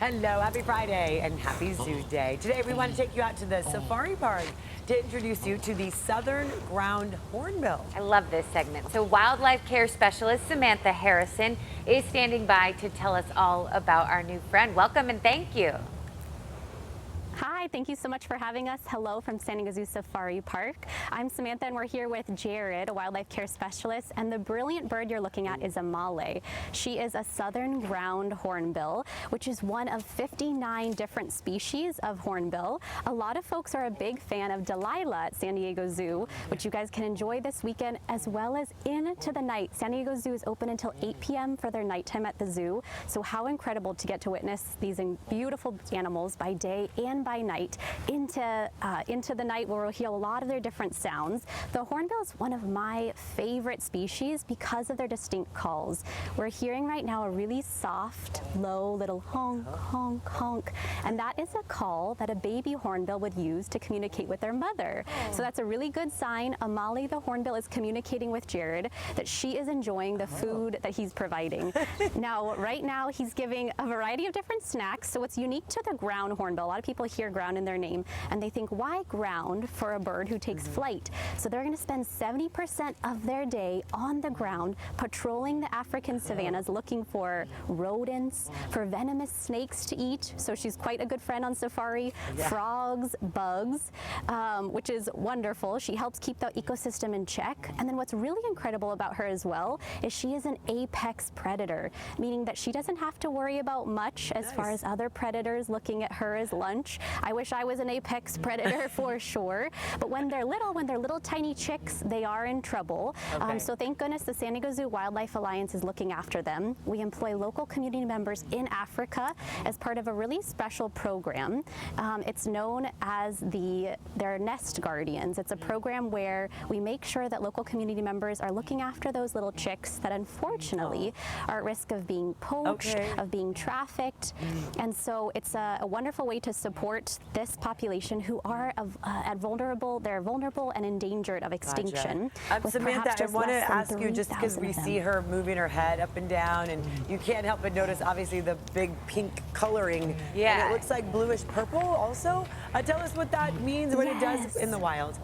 Hello, happy Friday and happy Zoo Day. Today we want to take you out to the safari park to introduce you to the southern ground hornbill. I love this segment. So wildlife care specialist Samantha Harrison is standing by to tell us all about our new friend. Welcome and thank you. Hi, thank you so much for having us. Hello from San Diego Zoo Safari Park. I'm Samantha and we're here with Jared, a wildlife care specialist, and the brilliant bird you're looking at is a male. She is a southern ground hornbill, which is one of 59 different species of hornbill. A lot of folks are a big fan of Delilah at San Diego Zoo, which you guys can enjoy this weekend as well as into the night. San Diego Zoo is open until 8 p.m. for their nighttime at the zoo. So how incredible to get to witness these beautiful animals by day and by night into the night where we'll hear a lot of their different sounds. The hornbill is one of my favorite species because of their distinct calls. We're hearing right now a really soft, low little honk, honk, honk, and that is a call that a baby hornbill would use to communicate with their mother. So that's a really good sign. Amali the hornbill is communicating with Jared that she is enjoying the food that he's providing. Now, right now he's giving a variety of different snacks. So what's unique to the ground hornbill, a lot of people hear ground in their name and they think, why ground for a bird who takes flight? So they're going to spend 70% of their day on the ground patrolling the African savannas looking for rodents, for venomous snakes to eat. So she's quite a good friend on safari. Frogs, bugs, which is wonderful. She helps keep the ecosystem in check. And then what's really incredible about her as well is she is an apex predator, meaning that she doesn't have to worry about much as far as other predators looking at her as lunch. I wish I was an apex predator for sure. But when they're little tiny chicks, they are in trouble. So thank goodness the San Diego Zoo Wildlife Alliance is looking after them. We employ local community members in Africa as part of a really special program. It's known as their Nest Guardians. It's a program where we make sure that local community members are looking after those little chicks that unfortunately are at risk of being poached, of being trafficked. And so it's a wonderful way to support this population who are they're vulnerable and endangered of extinction. Samantha, I want to ask you, just because we see her moving her head up and down, and you can't help but notice obviously the big pink coloring. And it looks like bluish purple also. Tell us what that means, what it does in the wild.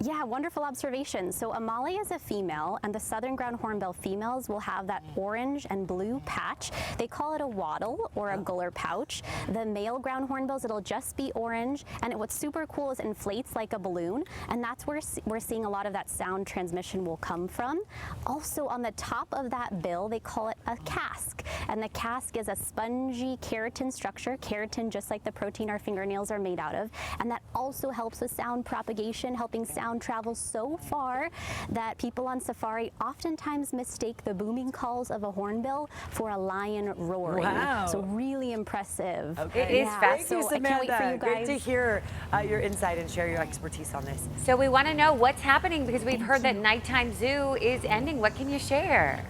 Yeah, wonderful observation. So Amali is a female, and the southern ground hornbill females will have that orange and blue patch. They call it a wattle or a gular pouch. The male ground hornbills, it'll just be orange, and what's super cool is it inflates like a balloon, and that's where we're seeing a lot of that sound transmission will come from. Also on the top of that bill, they call it a casque, and the casque is a spongy keratin structure, keratin just like the protein our fingernails are made out of, and that also helps with sound propagation, helping sound travel so far that people on safari oftentimes mistake the booming calls of a hornbill for a lion roaring. Wow. So really impressive. It is fascinating. Thank you, Samantha. I can't wait for you guys. Great to hear your insight and share your expertise on this. So we want to know what's happening because we've heard that nighttime zoo is ending. What can you share?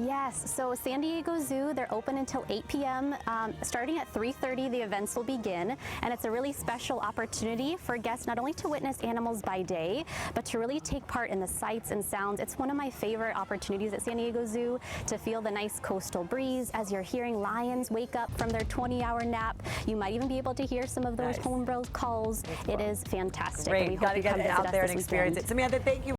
Yes, so San Diego Zoo, they're open until 8 p.m. Starting at 3:30, the events will begin, and it's a really special opportunity for guests not only to witness animals by day, but to really take part in the sights and sounds. It's one of my favorite opportunities at San Diego Zoo to feel the nice coastal breeze as you're hearing lions wake up from their 20-hour nap. You might even be able to hear some of those hornbill calls. It is fantastic. Great, And we got hope to you get come it visit out us there this and experience weekend. it. Samantha, thank you.